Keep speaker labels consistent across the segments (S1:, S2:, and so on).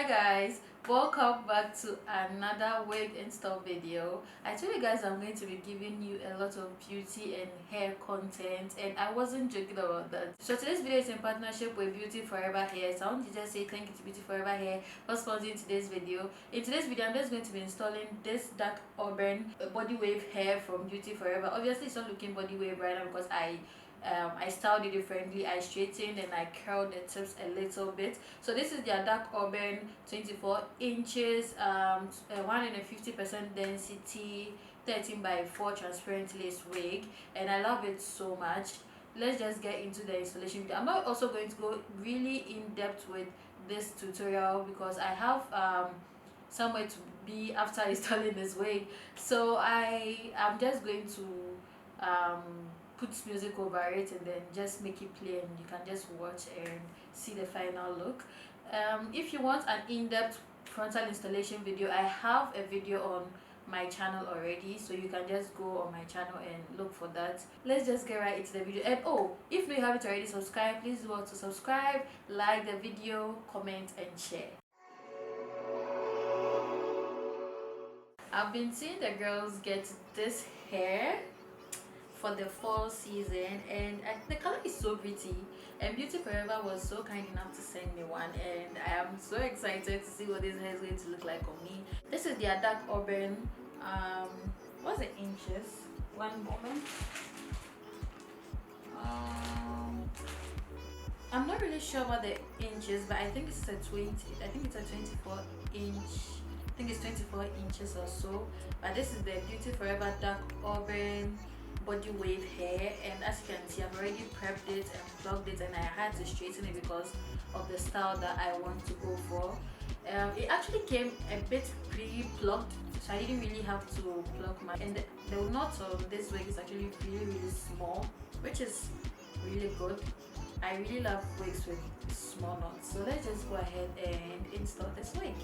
S1: Hi guys, welcome back to another wig install video. I told you guys I'm going to be giving you a lot of beauty and hair content, and I wasn't joking about that. So today's video is in partnership with Beauty Forever Hair. So I want to just say thank you to Beauty Forever Hair for sponsoring today's video. In today's video I'm just going to be installing this dark auburn body wave hair from Beauty Forever. Obviously it's not looking body wave right now because I styled it differently. I straightened and I curled the tips a little bit. So this is their dark auburn 24 inches 150% density 13 by 4 transparent lace wig, and I love it so much. Let's just get into the installation video. I'm not also going to go really in depth with this tutorial because I have somewhere to be after installing this wig, so I am just going to put music over it and then just make it play, and you can just watch and see the final look. If you want an in-depth frontal installation video, I have a video on my channel already, so you can just go on my channel and look for that. Let's just get right into the video. And if you haven't already subscribed, please do want to subscribe, like the video, comment and share. I've been seeing the girls get this hair for the fall season, and the color is so pretty, and Beauty Forever was so kind enough to send me one, and I am so excited to see what this hair is going to look like on me. This is their dark auburn. What's the inches? One moment. I'm not really sure about the inches, but I think it's a 20. I think it's a 24 inch. I think it's 24 inches or so. But this is the Beauty Forever dark auburn body wave hair, and as you can see I've already prepped it and plugged it, and I had to straighten it because of the style that I want to go for. It actually came a bit pre-plucked, so I didn't really have to pluck my, and the knots of this wig is actually really small, which is really good. I really love wigs with small knots, so let's just go ahead and install this wig.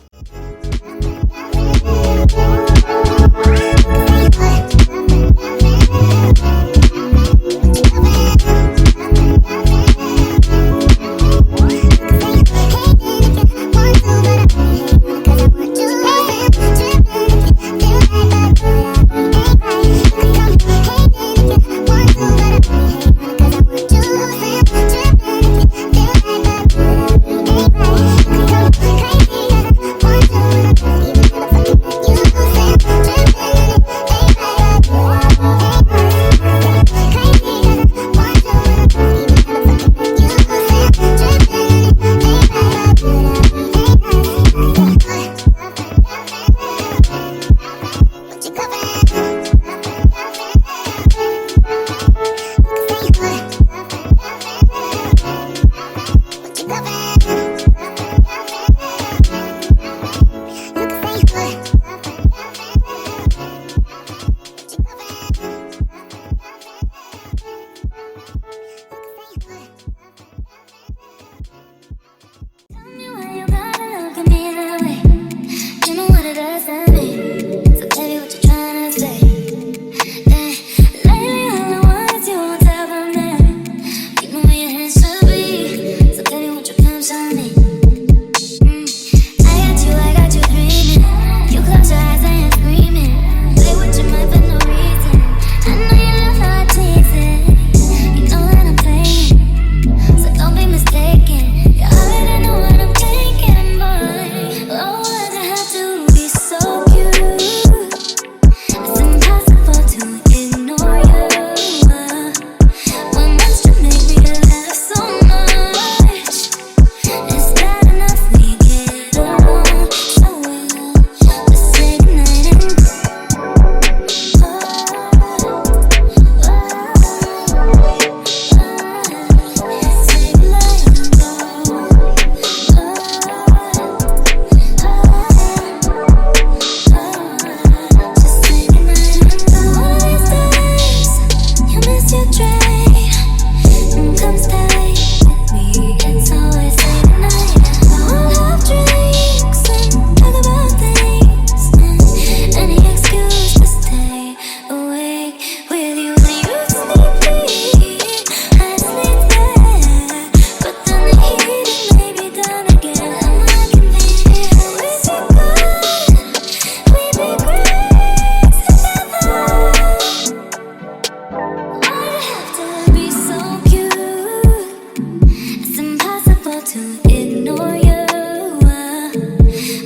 S2: to ignore you?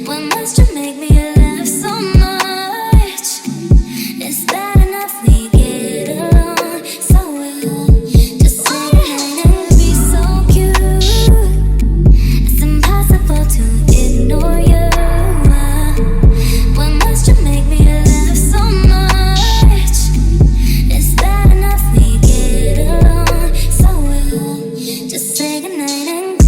S2: Why must you make me laugh so much? Is that enough? We get along so well. Just say goodnight and be so cute. It's impossible to ignore you. Why must you make me laugh so much? Is that enough? We get along so well. Just say goodnight and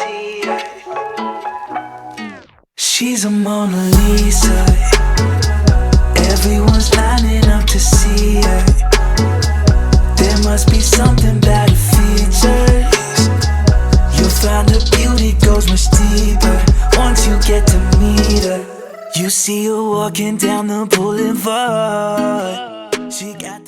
S2: see her. She's a Mona Lisa. Everyone's lining up to see her. There must be something about her features. You'll find her beauty goes much deeper once you get to meet her. You see her walking down the boulevard. She got